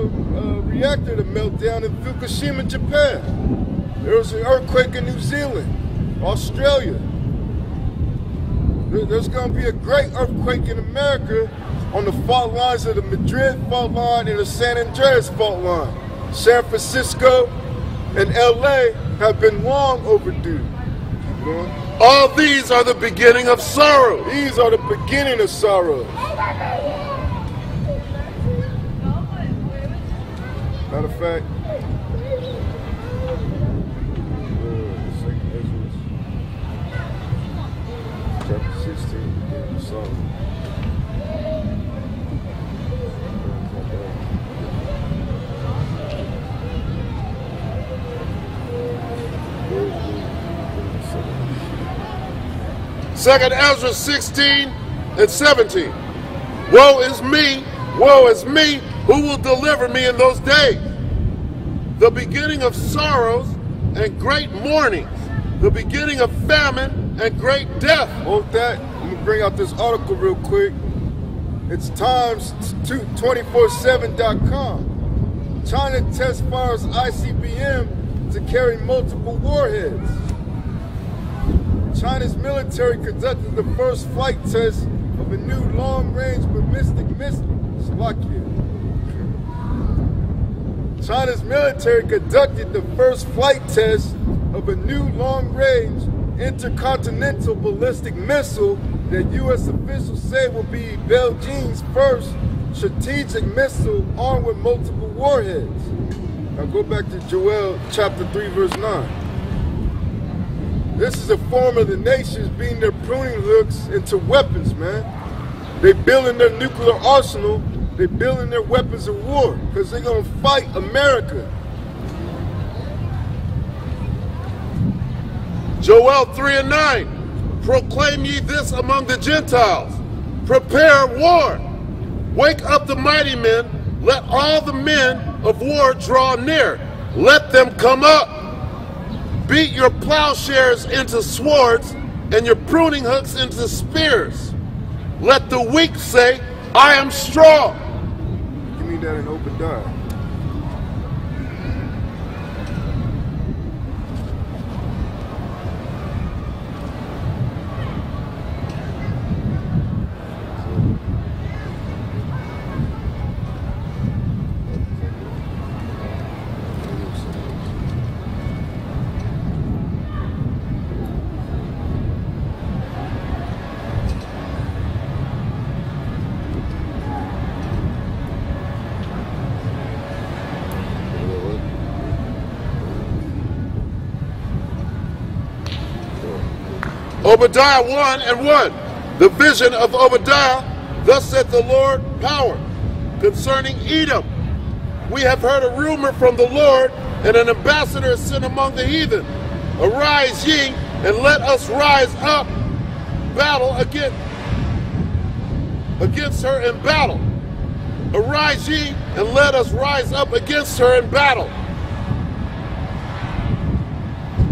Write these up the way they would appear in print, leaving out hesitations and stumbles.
a reactor to melt down in Fukushima, Japan. There was an earthquake in New Zealand, Australia. There's going to be a great earthquake in America on the fault lines of the Madrid fault line and the San Andreas fault line. San Francisco and LA have been long overdue. Keep going. All these are the beginning of sorrow. These are the beginning of sorrow. Matter of fact, chapter 16, beginning of sorrow. Second Ezra 16 and 17. Woe is me, who will deliver me in those days? The beginning of sorrows and great mournings, the beginning of famine and great death. Hold that. I'm gonna bring out this article real quick. It's times247.com. China test fires ICBM to carry multiple warheads. China's military conducted the first flight test of a new long-range ballistic missile. Slovakia. China's military conducted the first flight test of a new long-range intercontinental ballistic missile that U.S. officials say will be Beijing's first strategic missile armed with multiple warheads. Now go back to Joel chapter 3 verse 9. This is a form of the nations beating their pruning hooks into weapons, man. They building their nuclear arsenal, they building their weapons of war, because they're gonna fight America. Joel 3 and 9. Proclaim ye this among the Gentiles. Prepare war. Wake up the mighty men. Let all the men of war draw near. Let them come up. Beat your plowshares into swords and your pruning hooks into spears. Let the weak say, I am strong. Give me that in Obadiah. Obadiah 1 and 1. The vision of Obadiah, thus saith the Lord power, concerning Edom. We have heard a rumor from the Lord, and an ambassador is sent among the heathen. Arise ye, and let us rise up, battle against her in battle. Arise ye, and let us rise up against her in battle.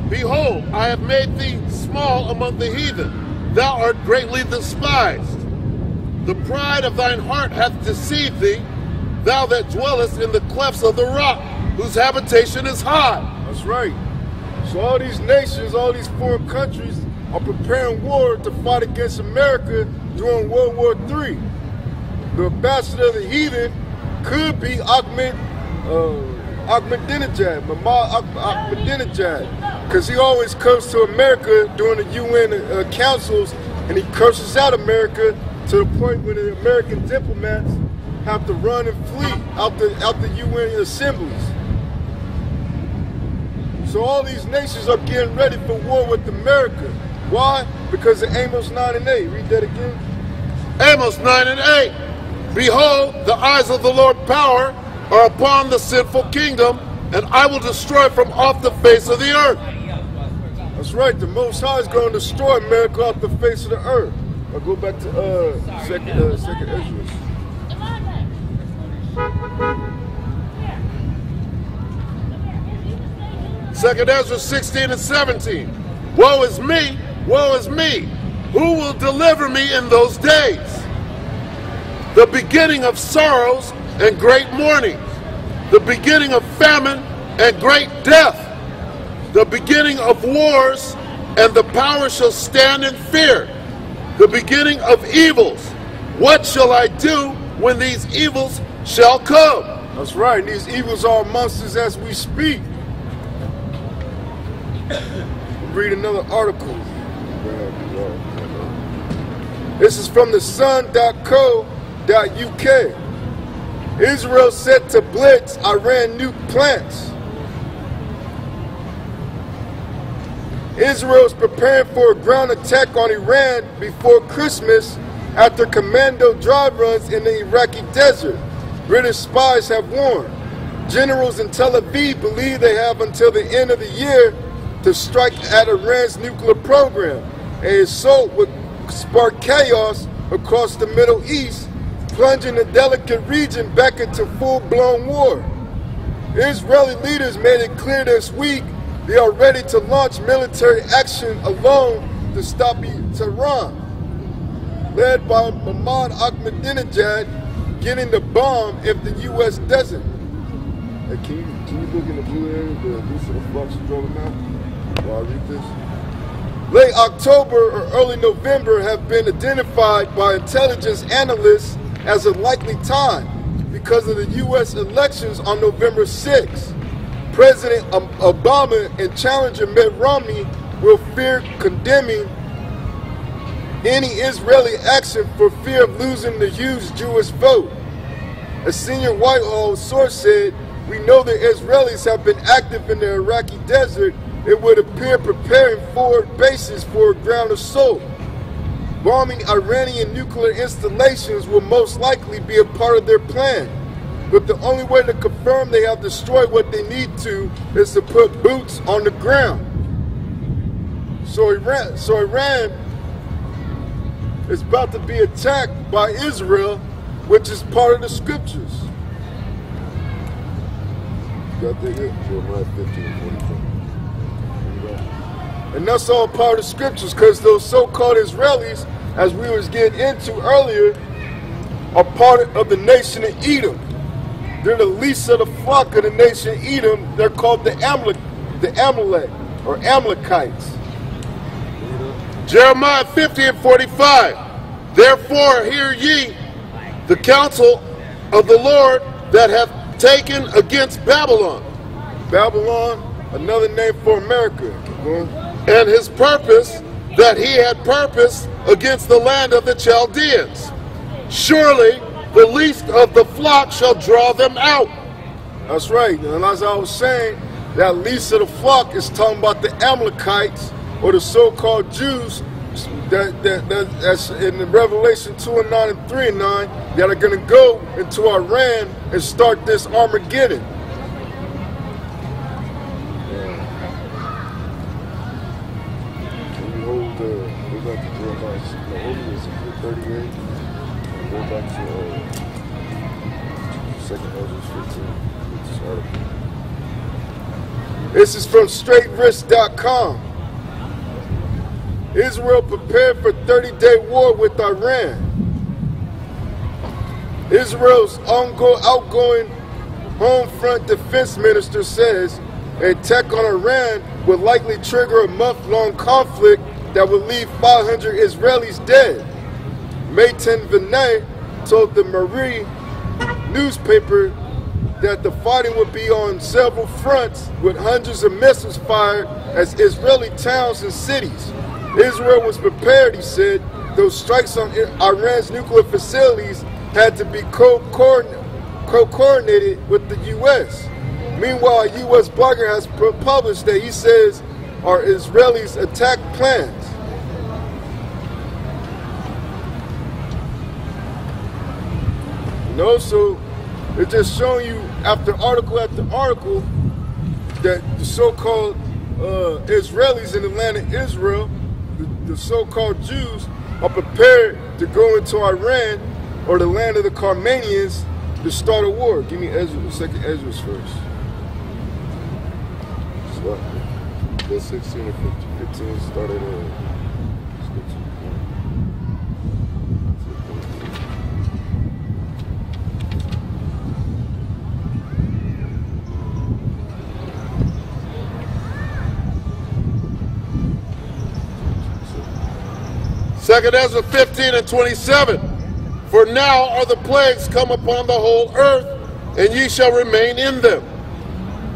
Behold, I have made thee small among the heathen. Thou art greatly despised. The pride of thine heart hath deceived thee, thou that dwellest in the clefts of the rock, whose habitation is high. That's right. So all these nations, all these foreign countries are preparing war to fight against America during World War III. The ambassador of the heathen could be Ahmadinejad, because he always comes to America during the UN councils, and he curses out America to the point where the American diplomats have to run and flee out the UN assemblies. So all these nations are getting ready for war with America. Why? Because of Amos 9 and 8. Read that again. Amos 9 and 8. Behold, the eyes of the Lord power are upon the sinful kingdom, and I will destroy from off the face of the earth. That's right, the Most High is going to destroy America off the face of the earth. I'll go back to second Ezra. Second Ezra 16 and 17. Woe is me, who will deliver me in those days? The beginning of sorrows and great mourning, the beginning of famine and great death, the beginning of wars, and the power shall stand in fear, the beginning of evils. What shall I do when these evils shall come? That's right, these evils are amongst us as we speak. Read another article. This is from the sun.co.uk. Israel set to blitz Iran nuke plants. Israel is preparing for a ground attack on Iran before Christmas after commando dry runs in the Iraqi desert. British spies have warned. Generals in Tel Aviv believe they have until the end of the year to strike at Iran's nuclear program. An assault would spark chaos across the Middle East, plunging the delicate region back into full-blown war. Israeli leaders made it clear this week they are ready to launch military action alone to stop Tehran, led by Mahmoud Ahmadinejad, getting the bomb if the U.S. doesn't. Hey, can you look in the blue area, the use of the flux control map, while I read this? Late October or early November have been identified by intelligence analysts as a likely time because of the U.S. elections on November 6th. President Obama and challenger Mitt Romney will fear condemning any Israeli action for fear of losing the huge Jewish vote. A senior Whitehall source said, "We know the Israelis have been active in the Iraqi desert. It would appear preparing forward bases for a ground assault. Bombing Iranian nuclear installations will most likely be a part of their plan. But the only way to confirm they have destroyed what they need to is to put boots on the ground." So Iran is about to be attacked by Israel, which is part of the scriptures. Got that here? Jeremiah 15:44. And that's all part of the scriptures, because those so-called Israelis, as we was getting into earlier, are part of the nation of Edom. They're the least of the flock of the nation of Edom. They're called the Amalek or Amalekites. Jeremiah 50:45. Therefore hear ye the counsel of the Lord that hath taken against Babylon. Babylon, another name for America. Keep going. And his purpose that he had purposed against the land of the Chaldeans. Surely the least of the flock shall draw them out. That's right. And as I was saying, that least of the flock is talking about the Amalekites, or the so-called Jews that's in the Revelation 2:9 and 3:9 that are going to go into Iran and start this Armageddon. Can you hold go back to Jeremiah 38 and go back to 2nd Ezra 15. This is from straightrisk.com. Israel prepared for 30-day war with Iran. Israel's outgoing home front defense minister says an attack on Iran would likely trigger a month-long conflict that would leave 500 Israelis dead. Maitan Vinay told the Marie newspaper that the fighting would be on several fronts with hundreds of missiles fired at Israeli towns and cities. Israel was prepared, he said. Those strikes on Iran's nuclear facilities had to be co-coordinated with the U.S. Meanwhile, a U.S. blogger has published that he says are Israelis' attack plans. And also, it's just showing you after article that the so-called Israelis in the land of Israel, the so-called Jews, are prepared to go into Iran or the land of the Carmanians to start a war. Give me Ezra, the 2nd Ezra's first. So, the 16 and 15 started 2 Ezra 15 and 27. For now are the plagues come upon the whole earth, and ye shall remain in them.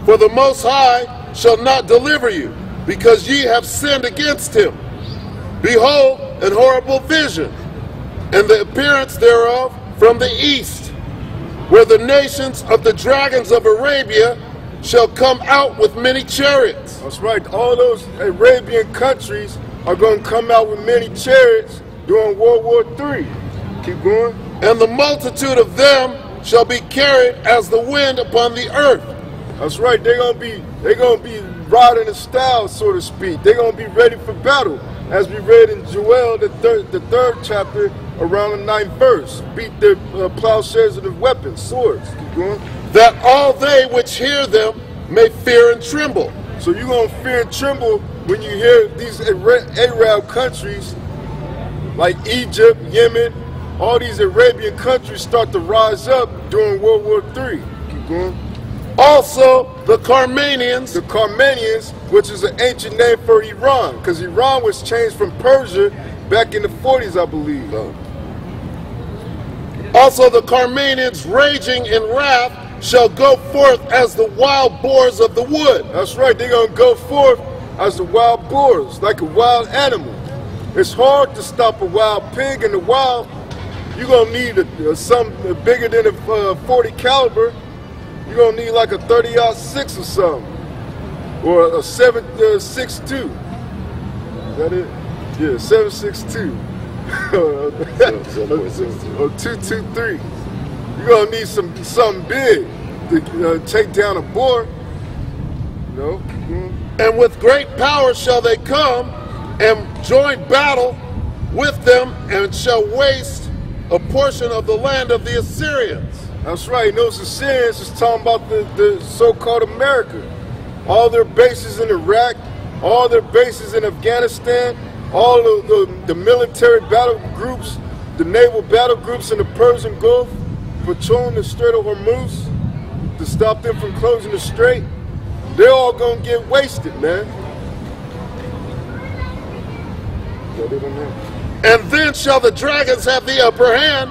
For the Most High shall not deliver you, because ye have sinned against him. Behold, an horrible vision, and the appearance thereof from the east, where the nations of the dragons of Arabia shall come out with many chariots. That's right. All those Arabian countries are going to come out with many chariots during World War III. Keep going. And the multitude of them shall be carried as the wind upon the earth. That's right. They're gonna be riding in style, so to speak. They're gonna be ready for battle, as we read in Joel, the third chapter, around the 9th verse. Beat their plowshares and their weapons, swords. Keep going. That all they which hear them may fear and tremble. So you're gonna fear and tremble when you hear these Arab countries like Egypt, Yemen, all these Arabian countries start to rise up during World War III. Keep going. Also the Carmanians. The Carmanians, which is an ancient name for Iran, because Iran was changed from Persia back in the 40s, I believe. Also the Carmanians, raging in wrath, shall go forth as the wild boars of the wood. That's right, they're going to go forth as the wild boars, like a wild animal. It's hard to stop a wild pig in the wild. You're going to need something bigger than a 40 caliber. You're going to need like a 30-06 or something. Or a 7.62. Is that it? Yeah, 7.62. Or 223. You're going to need something big to take down a boar. You know? Mm-hmm. And with great power shall they come and join battle with them, and shall waste a portion of the land of the Assyrians. That's right. And those Assyrians is talking about the so-called America. All their bases in Iraq, all their bases in Afghanistan, all of the military battle groups, the naval battle groups in the Persian Gulf, patrolling the Strait of Hormuz to stop them from closing the strait. They're all going to get wasted, man. And then shall the dragons have the upper hand.